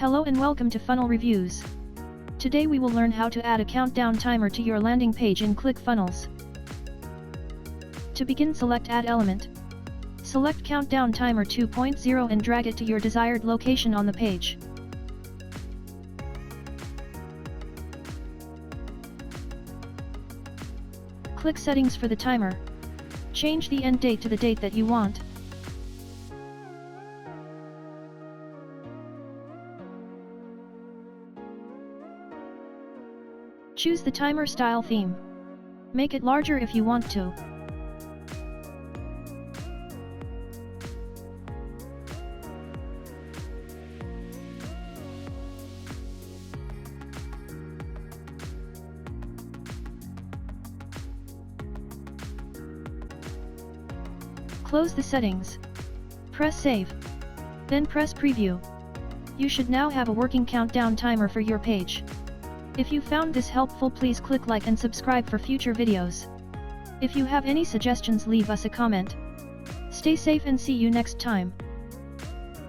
Hello and welcome to Funnel Reviews. Today we will learn how to add a countdown timer to your landing page in ClickFunnels. To begin, select Add Element. Select Countdown Timer 2.0 and drag it to your desired location on the page. Click Settings for the timer. Change the end date to the date that you want. Choose the timer style theme. Make it larger if you want to. Close the settings. Press Save. Then press Preview. You should now have a working countdown timer for your page. If you found this helpful, please click like and subscribe for future videos. If you have any suggestions, leave us a comment. Stay safe and see you next time.